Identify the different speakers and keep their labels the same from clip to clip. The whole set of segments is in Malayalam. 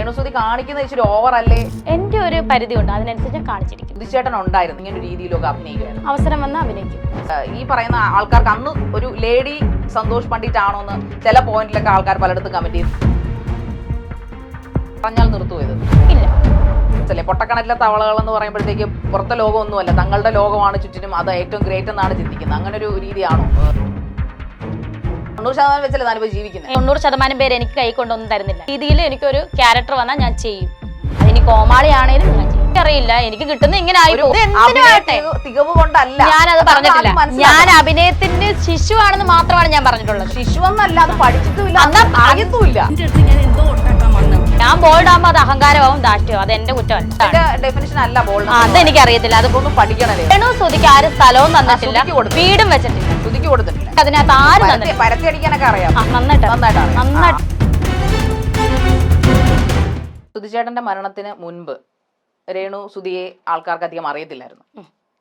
Speaker 1: രേണുസുതി കാണിക്കുന്ന ഇച്ചിരി ഓവർ അല്ലേ?
Speaker 2: എന്റെ ഒരു പരിധി ഉണ്ട്, അതിനനുസരിച്ച് ഞാൻ കാണിച്ചിരിക്കും.
Speaker 1: സുധിച്ചേട്ടൻ ഉണ്ടായിരുന്നു ഇങ്ങനെ ഒരു രീതിയിലൊക്കെ അഭിനയിക്കുമായിരുന്നു.
Speaker 2: അവസരം വന്ന് അഭിനയിക്കും.
Speaker 1: ഈ പറയുന്ന ആൾക്കാർക്ക് അന്ന് ഒരു ലേഡി സന്തോഷ് പണ്ഡിറ്റ് ആണോ എന്ന് ചില പോയിന്റിലൊക്കെ ആൾക്കാർ പലയിടത്തും കമന്റ് ചെയ്തു. പറഞ്ഞാൽ നിർത്തുപോയത്
Speaker 2: ഇല്ല.
Speaker 1: അല്ലേ പൊട്ടക്കണറ്റിലെ തവളകൾ എന്ന് പറയുമ്പോഴത്തേക്ക് പുറത്തെ ലോകമൊന്നുമല്ല, തങ്ങളുടെ ലോകമാണ് ചുറ്റിനും, അത് ഏറ്റവും ഗ്രേറ്റ് എന്നാണ് ചിന്തിക്കുന്നത്. അങ്ങനെ ഒരു രീതിയാണോ? 90% വെച്ചല്ലേ താനിപ്പോ ജീവിക്കുന്നത്?
Speaker 2: 90% പേര് എനിക്ക് കൈ കൊണ്ടൊന്നും തരുന്നില്ല. രീതിയിൽ എനിക്കൊരു ക്യാരക്ടർ വന്നാൽ ഞാൻ ചെയ്യും. അതിനി കോമാളിയാണേലും ഞാൻ ചെയ്യും. അറിയില്ല, എനിക്ക് കിട്ടുന്ന ഇങ്ങനെ
Speaker 1: തികവ് കൊണ്ടല്ല,
Speaker 2: ഞാനത് പറഞ്ഞിട്ടില്ല. ഞാൻ അഭിനയത്തിന്റെ ശിശുവാണെന്ന് മാത്രമാണ് ഞാൻ പറഞ്ഞിട്ടുള്ളത്.
Speaker 1: ശിശുവെന്നല്ല, അത് പഠിച്ചിട്ടുമില്ല, അറിയത്തുമില്ല.
Speaker 2: ഞാൻ ബോൾഡ് ആകുമ്പോ അത് അഹങ്കാരമാവും, ദാഷ്ട്യവും. അത് എന്റെ കുറ്റമല്ല.
Speaker 1: ഡെഫിനിഷൻ അല്ല ബോൾഡ്.
Speaker 2: അതെനിക്ക് അറിയത്തില്ല, അതൊന്നും
Speaker 1: പഠിക്കണല്ലേ.
Speaker 2: സുധിക്ക് ആരും സ്ഥലവും തന്നിട്ടില്ല, വീടും വെച്ചിട്ടില്ല.
Speaker 1: സുധിക്ക് കൊടുത്തിട്ടില്ല.
Speaker 2: അതിനകത്ത് ആരും തന്നിട്ടില്ല.
Speaker 1: പരത്തി അടിക്കാനൊക്കെ അറിയാം
Speaker 2: നന്നായിട്ട്.
Speaker 1: സുധിച്ചേട്ടന്റെ മരണത്തിന് മുൻപ് രേണു സുധിയെ ആൾക്കാർക്ക് അധികം അറിയത്തില്ലായിരുന്നു.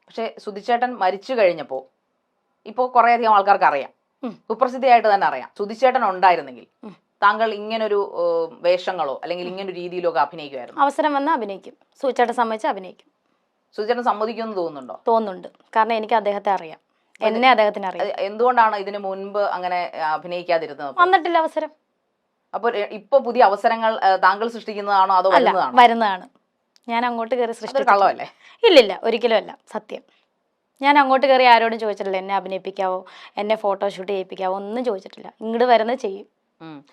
Speaker 1: പക്ഷെ സുധിച്ചേട്ടൻ മരിച്ചു കഴിഞ്ഞപ്പോ ഇപ്പോ കുറെ അധികം ആൾക്കാർക്ക് അറിയാം, കുപ്രസിദ്ധിയായിട്ട് തന്നെ അറിയാം. സുധിച്ചേട്ടൻ ഉണ്ടായിരുന്നെങ്കിൽ താങ്കൾ ഇങ്ങനൊരു വേഷങ്ങളോ അല്ലെങ്കിൽ ഇങ്ങനൊരു രീതിയിലോ ഒക്കെ അഭിനയിക്കുമായിരുന്നു?
Speaker 2: അവസരം വന്നാൽ അഭിനയിക്കും. സുധിച്ചേട്ടൻ സമ്മതിച്ച് അഭിനയിക്കും.
Speaker 1: സുധിച്ചേട്ടൻ സമ്മതിക്കുമെന്ന് തോന്നുന്നുണ്ടോ?
Speaker 2: തോന്നുന്നുണ്ട്, കാരണം എനിക്ക് അദ്ദേഹത്തെ അറിയാം, എന്നെ അദ്ദേഹത്തിന് അറിയാം.
Speaker 1: എന്തുകൊണ്ടാണ് ഇതിനു മുൻപ് അങ്ങനെ അഭിനയിക്കാതിരുന്നത്?
Speaker 2: വന്നിട്ടില്ല അവസരം.
Speaker 1: അപ്പൊ ഇപ്പൊ പുതിയ അവസരങ്ങൾ താങ്കൾ സൃഷ്ടിക്കുന്നതാണോ അതോ
Speaker 2: വരുന്നതാണ്? ഞാൻ അങ്ങോട്ട് കയറി സൃഷ്ടിച്ച
Speaker 1: കള്ളമല്ലേ?
Speaker 2: ഇല്ലില്ല, ഒരിക്കലും അല്ല, സത്യം. ഞാൻ അങ്ങോട്ട് കയറി ആരോടും ചോദിച്ചിട്ടില്ല എന്നെ അഭിനയിപ്പിക്കാവോ, എന്നെ ഫോട്ടോഷൂട്ട് ചെയ്യിപ്പിക്കാവോ, ഒന്നും ചോദിച്ചിട്ടില്ല. ഇങ്ങോട്ട് വരുന്നത് ചെയ്യും.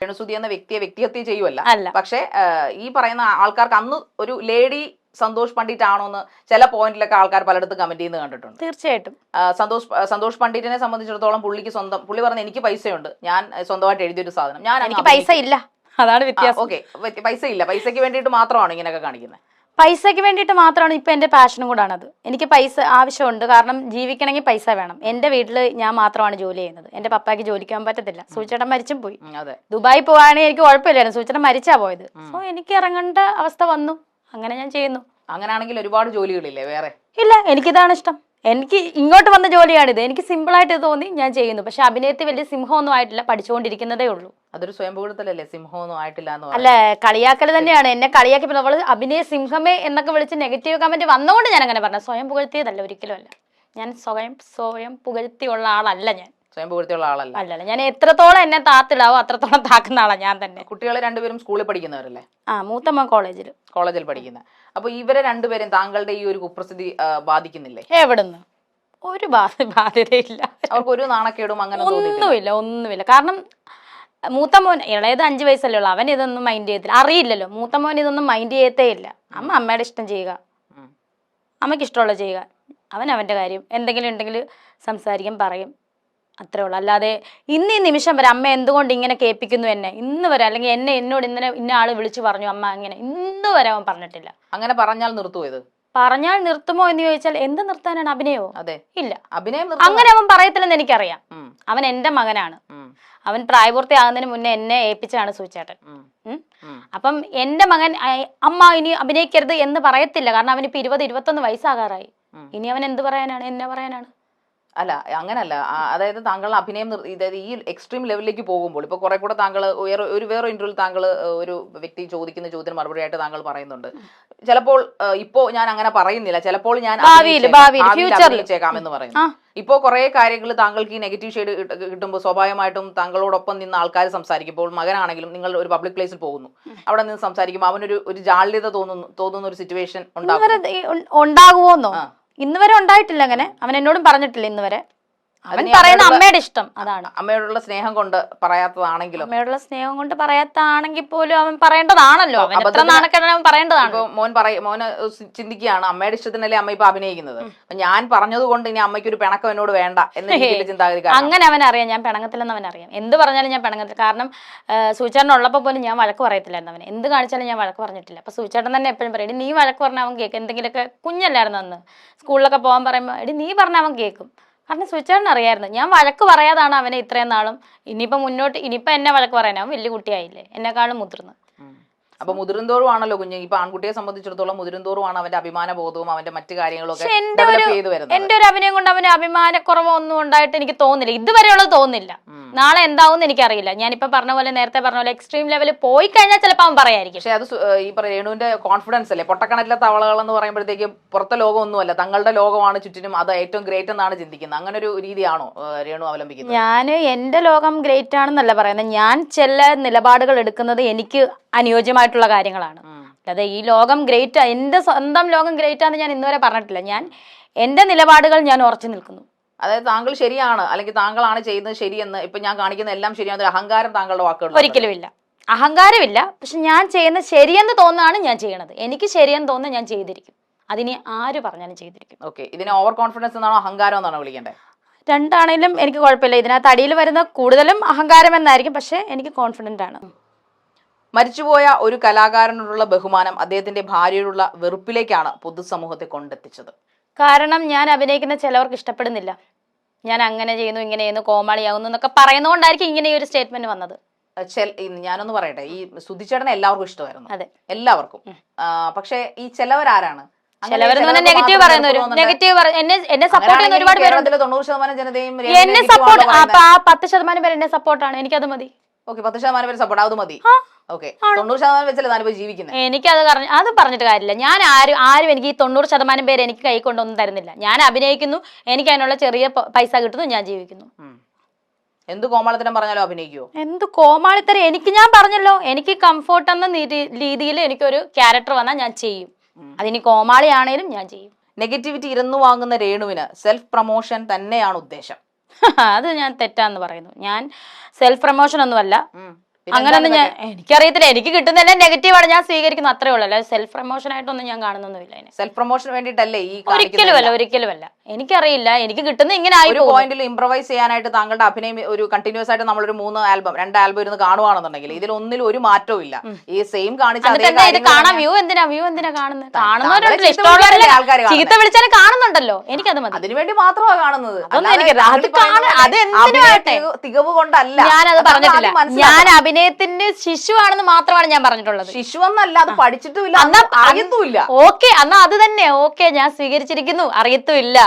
Speaker 1: രേണുസുതി എന്ന വ്യക്തിഹത്യ ചെയ്യുമല്ല, പക്ഷെ ഈ പറയുന്ന ആൾക്കാർക്ക് അന്ന് ഒരു ലേഡി സന്തോഷ് പണ്ഡിറ്റ് ആണോ എന്ന് ചില പോയിന്റിലൊക്കെ ആൾക്കാർ പലയിടത്തും കമന്റ് ചെയ്യുന്നത് കണ്ടിട്ടുണ്ട്.
Speaker 2: തീർച്ചയായിട്ടും.
Speaker 1: സന്തോഷ് പണ്ഡിറ്റിനെ സംബന്ധിച്ചിടത്തോളം പുള്ളി പറഞ്ഞ എനിക്ക് പൈസയുണ്ട്, ഞാൻ സ്വന്തമായിട്ട് എഴുതിയൊരു സാധനം,
Speaker 2: എനിക്ക് പൈസ ഇല്ല, അതാണ് വ്യത്യാസം.
Speaker 1: ഓക്കെ, പൈസ ഇല്ല, പൈസയ്ക്ക് വേണ്ടിയിട്ട് മാത്രമാണ് ഇങ്ങനെയൊക്കെ കാണിക്കുന്നത്.
Speaker 2: പൈസയ്ക്ക് വേണ്ടിയിട്ട് മാത്രമാണ്. ഇപ്പം എൻ്റെ പാഷനും കൂടാണ് അത്. എനിക്ക് പൈസ ആവശ്യമുണ്ട്, കാരണം ജീവിക്കണമെങ്കിൽ പൈസ വേണം. എൻ്റെ വീട്ടിൽ ഞാൻ മാത്രമാണ് ജോലി ചെയ്യുന്നത്, എൻ്റെ പപ്പായ്ക്ക് ജോലിക്ക് പോകാൻ പറ്റത്തില്ല. സൂചിച്ചേട്ടൻ മരിച്ചും പോയി. ദുബായി പോവാണെങ്കിൽ എനിക്ക് കുഴപ്പമില്ലായിരുന്നു, സൂചിച്ചേട്ടൻ മരിച്ചാ പോയത്. സോ എനിക്ക് ഇറങ്ങേണ്ട അവസ്ഥ വന്നു, അങ്ങനെ ഞാൻ ചെയ്യുന്നു.
Speaker 1: അങ്ങനെയാണെങ്കിൽ ഒരുപാട് ജോലികളില്ലേ വേറെ?
Speaker 2: ഇല്ല, എനിക്കിതാണ് ഇഷ്ടം. എനിക്ക് ഇങ്ങോട്ട് വന്ന ജോലിയാണിത്, എനിക്ക് സിമ്പിളായിട്ട് തോന്നി ഞാൻ ചെയ്യുന്നു. പക്ഷെ അഭിനയത്തിൽ വലിയ സിംഹമൊന്നും ആയിട്ടില്ല, പഠിച്ചുകൊണ്ടിരിക്കുന്നതേ ഉള്ളൂ.
Speaker 1: അതൊരു സ്വയംഭൂതത്തിലല്ലേ, സിംഹമൊന്നും ആയിട്ടില്ല?
Speaker 2: അല്ല, കളിയാക്കൽ തന്നെയാണ്. എന്നെ കളിയാക്കി നമ്മള് അഭിനയ സിംഹമേ എന്നൊക്കെ വിളിച്ച് നെഗറ്റീവ് കമന്റ് വന്നുകൊണ്ട് ഞാൻ അങ്ങനെ പറഞ്ഞു. സ്വയം പുകഴ്ത്തിയതല്ല, ഒരിക്കലും അല്ല. ഞാൻ സ്വയം പുകഴ്ത്തിയുള്ള ആളല്ല. ഞാൻ
Speaker 1: സ്വയം പുകഴ്ത്തിയുള്ള ആളല്ല.
Speaker 2: അല്ലല്ല, ഞാൻ എത്രത്തോളം എന്നെ താത്തിടാവോ അത്രത്തോളം താക്കുന്ന ആളാ ഞാൻ തന്നെ.
Speaker 1: കുട്ടികൾ രണ്ടുപേരും സ്കൂളിൽ പഠിക്കുന്നവരല്ലേ?
Speaker 2: മൂത്തമ്മ കോളേജിൽ
Speaker 1: പഠിക്കുന്ന. അപ്പൊ ഇവരെ രണ്ടുപേരും താങ്കളുടെ ഈ ഒരു കുപ്രസിദ്ധി ബാധിക്കുന്നില്ലേ?
Speaker 2: എവിടുന്ന്? ഒരു ബാധ്യതയില്ല.
Speaker 1: അവർക്ക് ഒരു നാണക്കേടും അങ്ങനെ
Speaker 2: ഒന്നുമില്ല. കാരണം മൂത്തമോൻ, ഇളയത് 5 വയസ്സല്ലേ ഉള്ളു, അവൻ ഇതൊന്നും മൈൻഡ് ചെയ്യത്തില്ല, അറിയില്ലല്ലോ. മൂത്തമോൻ ഇതൊന്നും മൈൻഡ് ചെയ്യത്തേ ഇല്ല. അമ്മയുടെ ഇഷ്ടം ചെയ്യുക, അമ്മയ്ക്ക് ഇഷ്ടമുള്ള ചെയ്യുക, അവൻ്റെ കാര്യം. എന്തെങ്കിലും ഉണ്ടെങ്കിൽ സംസാരിക്കും, പറയും, അത്രേ ഉള്ളൂ. അല്ലാതെ ഇന്ന് ഈ നിമിഷം വരെ അമ്മ എന്തുകൊണ്ട് ഇങ്ങനെ കേൾപ്പിക്കുന്നു എന്നെ, ഇന്ന് വരെ, അല്ലെങ്കിൽ എന്നോട് ഇന്ന ആള് വിളിച്ചു പറഞ്ഞു അമ്മ അങ്ങനെ, ഇന്ന് വരെ അവൻ പറഞ്ഞിട്ടില്ല.
Speaker 1: അങ്ങനെ പറഞ്ഞാൽ നിർത്തുപോയത്?
Speaker 2: പറഞ്ഞാൽ നിർത്തുമോ എന്ന് ചോദിച്ചാൽ എന്ത് നിർത്താനാണ്? അഭിനയമോ?
Speaker 1: അതെ,
Speaker 2: ഇല്ല,
Speaker 1: അഭിനയം
Speaker 2: അങ്ങനെ അവൻ പറയത്തില്ലെന്ന് എനിക്കറിയാം. അവൻ എന്റെ മകനാണ്. അവൻ പ്രായപൂർത്തിയാകുന്നതിന് മുന്നേ എന്നെ ഏൽപ്പിച്ചാണ് സൂചേട്ടൻ. അപ്പം എന്റെ മകൻ അമ്മ ഇനി അഭിനയിക്കരുത് എന്ന് പറയത്തില്ല, കാരണം അവനിപ്പോ 20-21 വയസ്സാകാറായി. ഇനി അവൻ എന്ത് പറയാനാണ്, എന്നെ പറയാനാണ്?
Speaker 1: അല്ല, അങ്ങനല്ല. അതായത് താങ്കൾ അഭിനയം ഈ എക്സ്ട്രീം ലെവലിലേക്ക് പോകുമ്പോൾ ഇപ്പൊ കുറെ കൂടെ താങ്കൾ വേറെ ഇന്റർവ്യൂവിൽ താങ്കൾ ഒരു വ്യക്തി ചോദിക്കുന്ന ചോദ്യത്തിന് മറുപടി ആയിട്ട് താങ്കൾ പറയുന്നുണ്ട്, ചിലപ്പോൾ ഇപ്പോ ഞാൻ അങ്ങനെ പറയുന്നില്ല, ചിലപ്പോൾ ഞാൻ അഭിനയിച്ചേക്കാമെന്ന് പറയുന്നു. ഇപ്പോ കുറെ കാര്യങ്ങൾ താങ്കൾക്ക് ഈ നെഗറ്റീവ് ഷെയ്ഡ് കിട്ടുമ്പോൾ സ്വാഭാവികമായിട്ടും താങ്കളോടൊപ്പം നിന്ന് ആൾക്കാർ സംസാരിക്കുമ്പോൾ, മകനാണെങ്കിലും നിങ്ങൾ ഒരു പബ്ലിക് പ്ലേസിൽ പോകുന്നു, അവിടെ നിന്ന് സംസാരിക്കുമ്പോൾ അവനൊരു ജാള്യത തോന്നുന്ന ഒരു സിറ്റുവേഷൻ
Speaker 2: ഉണ്ടാകുമോന്നോ? ഇന്ന് വരെ ഉണ്ടായിട്ടില്ല അങ്ങനെ. അവൻ എന്നോടും പറഞ്ഞിട്ടില്ല ഇന്ന് വരെ. അവൻ പറയുന്ന അമ്മയുടെ ഇഷ്ടം അതാണ്.
Speaker 1: അമ്മയോടുള്ള സ്നേഹം കൊണ്ട് പറയാത്തതാണെങ്കിലും,
Speaker 2: അമ്മയോടുള്ള സ്നേഹം കൊണ്ട് പറയാത്താണെങ്കിൽ പോലും അവൻ പറയേണ്ടതാണല്ലോ. അവൻ എത്ര നാണക്കേടാണ് അവൻ പറയേണ്ടതാണ്.
Speaker 1: മോന് ചിന്തിക്കുകയാണ്, അമ്മയുടെ ഇഷ്ടത്തിനല്ലേ അമ്മ ഇപ്പൊ അഭിനയിക്കുന്നത്, ഞാൻ പറഞ്ഞത് കൊണ്ട് ഇനി അമ്മയ്ക്ക് ഒരു പിണക്കം എന്നോട് വേണ്ട എന്ന ചിന്താഗതി.
Speaker 2: അങ്ങനെ അവനറിയാം ഞാൻ പിണങ്ങത്തില്ലെന്ന് അവനറിയാം. എന്ത് പറഞ്ഞാലും ഞാൻ പിണങ്ങത്തില്ല. കാരണം സൂചേട്ടൻ ഉള്ളപ്പോൾ പോലും ഞാൻ വഴക്ക് പറയത്തില്ലായിരുന്നു അവനെ. എന്ത് കാണിച്ചാലും ഞാൻ വഴക്ക് പറഞ്ഞിട്ടില്ല. അപ്പൊ സൂചേട്ടൻ തന്നെ എപ്പോഴും പറയും, എടി നീ വഴക്ക് പറഞ്ഞാൽ അവൻ കേൾക്കും. എന്തെങ്കിലുമൊക്കെ കുഞ്ഞല്ലായിരുന്നു അന്ന്, സ്കൂളിലൊക്കെ പോകാൻ പറയുമ്പോൾ എടി നീ പറഞ്ഞാൽ അവൻ കേൾക്കും. കാരണം സുചേട്ടൻ അറിയായിരുന്നു ഞാൻ വഴക്ക് പറയാതാണ് അവനെ ഇത്രയും നാളും. ഇനിയിപ്പോ എന്നെ വഴക്ക് പറയാൻ അവൻ വലിയ കുട്ടിയായില്ലേ, എന്നെക്കാളും മുതിർന്ന്.
Speaker 1: അപ്പൊ മുതിർന്തോറും ആണല്ലോ കുഞ്ഞ്, ഇപ്പൊ ആൺകുട്ടിയെ സംബന്ധിച്ചിടത്തോളം മുതിർന്തോറുമാണ് അവന്റെ അഭിമാന ബോധവും അവന്റെ മറ്റു കാര്യങ്ങളൊക്കെ.
Speaker 2: എന്റെ ഒരു അഭിനയം കൊണ്ട് അവന് അഭിമാനക്കുറവൊന്നും ഉണ്ടായിട്ട് എനിക്ക് തോന്നുന്നില്ല, ഇതുവരെയുള്ളത് തോന്നുന്നില്ല. നാളെ എന്താവും എനിക്കറിയില്ല. ഞാനിപ്പോ പറഞ്ഞ പോലെ നേരത്തെ പറഞ്ഞ പോലെ എക്സ്ട്രീം ലെവലിൽ പോയി കഴിഞ്ഞാൽ ചിലപ്പോൾ അവൻ പറയായിരിക്കും.
Speaker 1: പക്ഷെ അത് ഈ രേണുവിന്റെ കോൺഫിഡൻസ് അല്ലേ, പൊട്ടക്കണറ്റിലെ തവളകൾ എന്ന് പറയുമ്പോഴത്തേക്ക് പുറത്തെ ലോകമൊന്നുമല്ല, തങ്ങളുടെ ലോകമാണ് ചുറ്റിനും, അത് ഏറ്റവും ഗ്രേറ്റ് എന്നാണ് ചിന്തിക്കുന്നത്. അങ്ങനെ ഒരു രീതിയാണോ രേണു അവലംബിക്കുന്നത്?
Speaker 2: ഞാൻ എന്റെ ലോകം ഗ്രേറ്റ് ആണെന്നല്ല പറയുന്നത്, ഞാൻ ചില നിലപാടുകൾ എടുക്കുന്നത് എനിക്ക് അനുയോജ്യമായിട്ടുള്ള കാര്യങ്ങളാണ്. അല്ലാതെ ഈ ലോകം ഗ്രേറ്റ്, എന്റെ സ്വന്തം ലോകം ഗ്രേറ്റ് ആണെന്ന് ഞാൻ ഇന്നുവരെ പറഞ്ഞിട്ടില്ല. ഞാൻ എന്റെ നിലപാടുകൾ ഞാൻ ഉറച്ചു നിൽക്കുന്നു.
Speaker 1: അതായത് താങ്കൾ ശരിയാണ്, അല്ലെങ്കിൽ താങ്കളാണ് ചെയ്യുന്നത് ശരിയെന്ന്, ഇപ്പൊ ഞാൻ കാണിക്കുന്ന എല്ലാം ശരിയാണ്, ഒരു അഹങ്കാരം താങ്കളുടെ വാക്കുകൾ
Speaker 2: ഒരിക്കലും ഇല്ല, അഹങ്കാരമില്ല. പക്ഷെ ഞാൻ ചെയ്യുന്നത് ശരിയെന്ന് തോന്നുന്നതാണ് ഞാൻ ചെയ്യണത്. എനിക്ക് ശരിയെന്ന് തോന്നുന്നത് ഞാൻ ചെയ്തിരിക്കും, അതിന് ആര് പറഞ്ഞാലും ചെയ്തിരിക്കും.
Speaker 1: ഓക്കെ, ഇതിനെ ഓവർ കോൺഫിഡൻസ് എന്നാണോ അഹങ്കാരം എന്നാണോ വിളിക്കേണ്ടത്?
Speaker 2: രണ്ടാണേലും എനിക്ക് കുഴപ്പമില്ല. ഇതിനകത്ത് അടിയിൽ വരുന്ന കൂടുതലും അഹങ്കാരം എന്നായിരിക്കും, പക്ഷെ എനിക്ക് കോൺഫിഡന്റ് ആണ്.
Speaker 1: മരിച്ചുപോയ ഒരു കലാകാരനോടുള്ള ബഹുമാനം അദ്ദേഹത്തിന്റെ ഭാര്യയോടുള്ള വെറുപ്പിലേക്കാണ് പൊതുസമൂഹത്തെ കൊണ്ടെത്തിച്ചത്.
Speaker 2: കാരണം ഞാൻ അഭിനയിക്കുന്ന ചിലവർക്ക് ഇഷ്ടപ്പെടുന്നില്ല. ഞാൻ അങ്ങനെ ചെയ്യുന്നു, ഇങ്ങനെ ചെയ്യുന്നു, കോമാളിയാകുന്നു എന്നൊക്കെ പറയുന്നതുകൊണ്ടായിരിക്കും ഇങ്ങനെ ഒരു സ്റ്റേറ്റ്മെന്റ് വന്നത്.
Speaker 1: ഞാനൊന്ന് പറയട്ടെ, ഈ സുധിച്ചേട്ടനെ എല്ലാവർക്കും ഇഷ്ടമായിരുന്നു,
Speaker 2: അതെ,
Speaker 1: എല്ലാവർക്കും. പക്ഷെ ഈ ചിലവരാരാണ്?
Speaker 2: നെഗറ്റീവ് പറയുന്നവരും, എന്നെ സപ്പോർട്ട് ചെയ്യുന്ന ഒരുപാട് പേരുണ്ട്.
Speaker 1: 90% ജനതയും
Speaker 2: എന്നെ സപ്പോർട്ട്, 10% പേര് എന്നെ സപ്പോർട്ടാണ്, എനിക്കത് മതി.
Speaker 1: ഓക്കെ, 10% പേര് സപ്പോർട്ട്, അത് മതി. ഓക്കെ, 90% വെച്ചല്ലേ താനിപ്പോ ജീവിക്കുന്നത്.
Speaker 2: എനിക്കത് അത് പറഞ്ഞിട്ട് കാര്യമില്ല. ഞാൻ ആരും എനിക്ക് ഈ 90% പേര് എനിക്ക് കൈ കൊണ്ടൊന്നും തരുന്നില്ല. ഞാൻ അഭിനയിക്കുന്നു, എനിക്ക് അതിനുള്ള ചെറിയ പൈസ കിട്ടുന്നു, ഞാൻ ജീവിക്കുന്നു.
Speaker 1: എന്ത് കോമാളിത്തരം പറഞ്ഞാലോ അഭിനയിക്കുവോ?
Speaker 2: എന്ത് കോമാളിത്തരം? എനിക്ക് ഞാൻ പറഞ്ഞല്ലോ, എനിക്ക് കംഫോർട്ട് എന്ന രീതിയിൽ എനിക്കൊരു ക്യാരക്ടർ വന്നാൽ ഞാൻ ചെയ്യും. അതിന് കോമാളിയാണേലും ഞാൻ ചെയ്യും.
Speaker 1: നെഗറ്റിവിറ്റി ഇരുന്നു വാങ്ങുന്ന രേണുവിന് സെൽഫ് പ്രൊമോഷൻ തന്നെയാണ് ഉദ്ദേശം.
Speaker 2: അത് ഞാൻ തെറ്റാന്ന് പറയുന്നു. ഞാൻ സെൽഫ് പ്രൊമോഷൻ ഒന്നുമല്ല, അങ്ങനൊന്നും ഞാൻ, എനിക്കറിയത്തില്ല. എനിക്ക് കിട്ടുന്നതന്നെ നെഗറ്റീവാണ്, ഞാൻ സ്വീകരിക്കുന്നു, അത്രേ ഉള്ളൂ. അല്ലാതെ സെൽഫ് പ്രൊമോഷൻ ആയിട്ടൊന്നും ഞാൻ കാണുന്നൊന്നുമില്ല.
Speaker 1: സെൽഫ് പ്രൊമോഷൻ വേണ്ടിട്ടല്ലേ ഈ?
Speaker 2: ഒരിക്കലുമല്ല. എനിക്കറിയില്ല, എനിക്ക് കിട്ടുന്ന ഇങ്ങനെ
Speaker 1: ഒരു പോയിന്റിൽ ഇംപ്രവൈസ് ചെയ്യാനായിട്ട് താങ്കളുടെ അഭിനയം ഒരു കണ്ടിന്യൂസ് ആയിട്ട് നമ്മളൊരു 2 ആൽബം ഇരുന്ന് കാണുവാണെന്നുണ്ടെങ്കിൽ ഇതിൽ ഒന്നിലും ഒരു മാറ്റവും ഇല്ല, ഈ സെയിം
Speaker 2: കാണാൻ വ്യൂ എന്തിനാ കാണുന്നത്? കാണുന്നവരുണ്ടല്ലോ, ഇഷ്ടമുള്ളവരല്ലേ ചീത്ത വിളിച്ചാലും കാണുന്നുണ്ടല്ലോ, എനിക്കത് മതി.
Speaker 1: അതിനുവേണ്ടി മാത്രമാണ് കാണുന്നത്, തികവ് കൊണ്ടല്ല.
Speaker 2: ഞാനത് പറഞ്ഞിട്ടില്ല. ഞാൻ അഭിനയത്തിന്റെ ശിശുവാണെന്ന് മാത്രമാണ് ഞാൻ പറഞ്ഞിട്ടുള്ളത്.
Speaker 1: ശിശു എന്നല്ല, അത് പഠിച്ചിട്ടുമില്ല, അറിയത്തുമില്ല.
Speaker 2: ഓക്കെ, എന്നാ അത് തന്നെ ഓക്കെ, ഞാൻ സ്വീകരിച്ചിരിക്കുന്നു. അറിയത്തുമില്ല,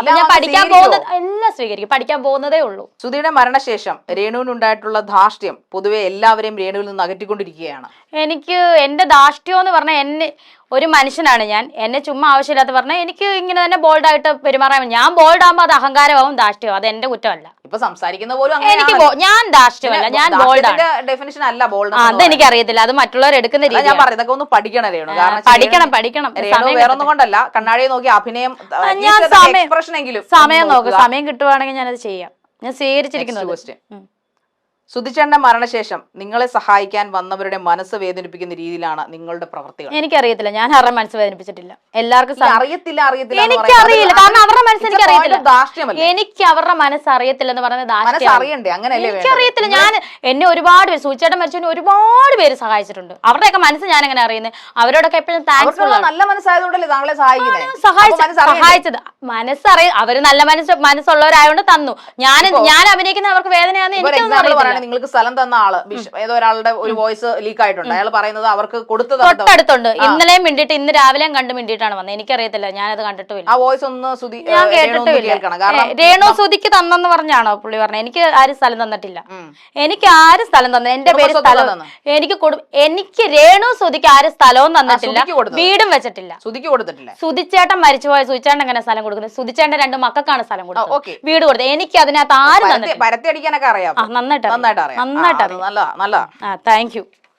Speaker 2: ഞാൻ പഠിക്കാൻ പോകുന്നത് എല്ലാം സ്വീകരിക്കും, പഠിക്കാൻ പോകുന്നതേ ഉള്ളൂ.
Speaker 1: സുധിയുടെ മരണശേഷം രേണുവിനുണ്ടായിട്ടുള്ള ധാർഷ്ട്യം പൊതുവെ എല്ലാവരെയും രേണുവിൽ നിന്ന് അകറ്റിക്കൊണ്ടിരിക്കുകയാണ്.
Speaker 2: എനിക്ക് എന്റെ ധാർഷ്ട്യം എന്ന് പറഞ്ഞാൽ, എന്നെ ഒരു മനുഷ്യനാണ് ഞാൻ, എന്നെ ചുമ്മാ ആവശ്യമില്ലാത്ത പറഞ്ഞാൽ എനിക്ക് ഇങ്ങനെ തന്നെ ബോൾഡായിട്ട് പെരുമാറാൻ. ഞാൻ ബോൾഡ് ആകുമ്പോൾ അത് അഹങ്കാരമാവും, ധാർഷ്ട്യമാവും. അത് എന്റെ കുറ്റമല്ല.
Speaker 1: ഇപ്പൊ സംസാരിക്കുന്ന പോലും
Speaker 2: എനിക്ക് ഞാൻ ധാർഷ്ട്യമല്ല, ഞാൻ ബോൾഡ്.
Speaker 1: ഡെഫിനിഷൻ അല്ല ബോൾഡ്.
Speaker 2: അതെനിക്ക് അറിയത്തില്ല, അത് മറ്റുള്ളവർ എടുക്കുന്ന രീതി.
Speaker 1: ഞാൻ പറയുന്നത് ഇതൊക്കെ ഒന്ന് പഠിക്കണം രേണു,
Speaker 2: പഠിക്കണം.
Speaker 1: വേറൊന്നും കൊണ്ടല്ല, കണ്ണാടിയെ നോക്കി അഭിനയം,
Speaker 2: സമയം നോക്കും, സമയം കിട്ടുവാണെങ്കിൽ ഞാനത് ചെയ്യാം. ഞാൻ സ്വീകരിച്ചിരിക്കുന്നു.
Speaker 1: സുധിച്ചേട്ടന്റെ മരണശേഷം നിങ്ങളെ സഹായിക്കാൻ വന്നവരുടെ മനസ്സ് വേദനിപ്പിക്കുന്ന രീതിയിലാണ് നിങ്ങളുടെ പ്രവർത്തികൾ.
Speaker 2: എനിക്കറിയത്തില്ല, ഞാൻ അവരുടെ മനസ്സ് വേദനിപ്പിച്ചിട്ടില്ല. എല്ലാവർക്കും
Speaker 1: അറിയത്തില്ല,
Speaker 2: എനിക്കറിയില്ല, കാരണം അവരുടെ മനസ്സ് എനിക്കറിയത്തില്ല. എനിക്ക് അവരുടെ മനസ്സ് അറിയത്തില്ലെന്ന് പറയുന്നത് എനിക്കറിയത്തില്ല. ഞാൻ എന്നെ ഒരുപാട് പേര്, സൂചിച്ചേട്ടൻ മരിച്ചതിന് ഒരുപാട് പേര് സഹായിച്ചിട്ടുണ്ട്. അവരുടെയൊക്കെ മനസ്സ് ഞാൻ എങ്ങനെ അറിയുന്നത്? അവരോടൊക്കെ എപ്പോഴും താങ്ക്സ്.
Speaker 1: നല്ല മനസ്സായതുകൊണ്ടല്ലേ താങ്കളെ
Speaker 2: സഹായിച്ചത്. മനസ്സറിയ, അവര് നല്ല മനസ്സുള്ളവരായോണ്ട് തന്നു. ഞാൻ അഭിനയിക്കുന്ന അവർക്ക് വേദനയാന്ന് എനിക്കൊന്നും അറിയില്ല.
Speaker 1: നിങ്ങൾക്ക് സ്ഥലം തന്ന ആള്, ഏതോ ഒരാളുടെ ഒരു വോയിസ് ലീക്ക് ആയിട്ടുണ്ട്, അയാൾ പറയുന്നത് അവർക്ക്
Speaker 2: തൊട്ടടുത്തുണ്ട്. ഇന്നലെയും മിണ്ടിട്ട്, ഇന്ന് രാവിലെയും കണ്ടു മിണ്ടിയിട്ടാണ് വന്നത്. എനിക്കറിയത്തില്ല, ഞാനത് കണ്ടിട്ടില്ല.
Speaker 1: ആ വോയിസ് ഒന്ന്
Speaker 2: ഞാൻ കേട്ടിട്ടില്ല. രേണു സുധിക്ക് തന്നെന്ന് പറഞ്ഞാണോ പുള്ളി പറഞ്ഞത്? എനിക്ക് ആരും സ്ഥലം തന്നിട്ടില്ല. എനിക്ക് ആരും സ്ഥലം തന്നെ, എന്റെ പേര് സ്ഥലം എനിക്ക് രേണു സുധിക്ക് ആരും സ്ഥലവും തന്നിട്ടില്ല, വീടും വെച്ചിട്ടില്ല. സുധിച്ചേട്ടൻ മരിച്ചുപോയ സുധിച്ചേട്ടൻ എങ്ങനെ സ്ഥലം കൊടുക്കുന്നത്? സുധിച്ചേട്ടൻ 2 മക്കൾക്കാണ് സ്ഥലം കൊടുത്തത്, വീട് കൊടുത്തത്. എനിക്ക് അതിനകത്ത് ആരും തന്നിട്ടില്ല.
Speaker 1: പരത്തി അടിക്കാനൊക്കെ അറിയാം,
Speaker 2: നന്നായിട്ട് അറിയാം.
Speaker 1: നന്നായിട്ട് അറിയാം.
Speaker 2: Thank you.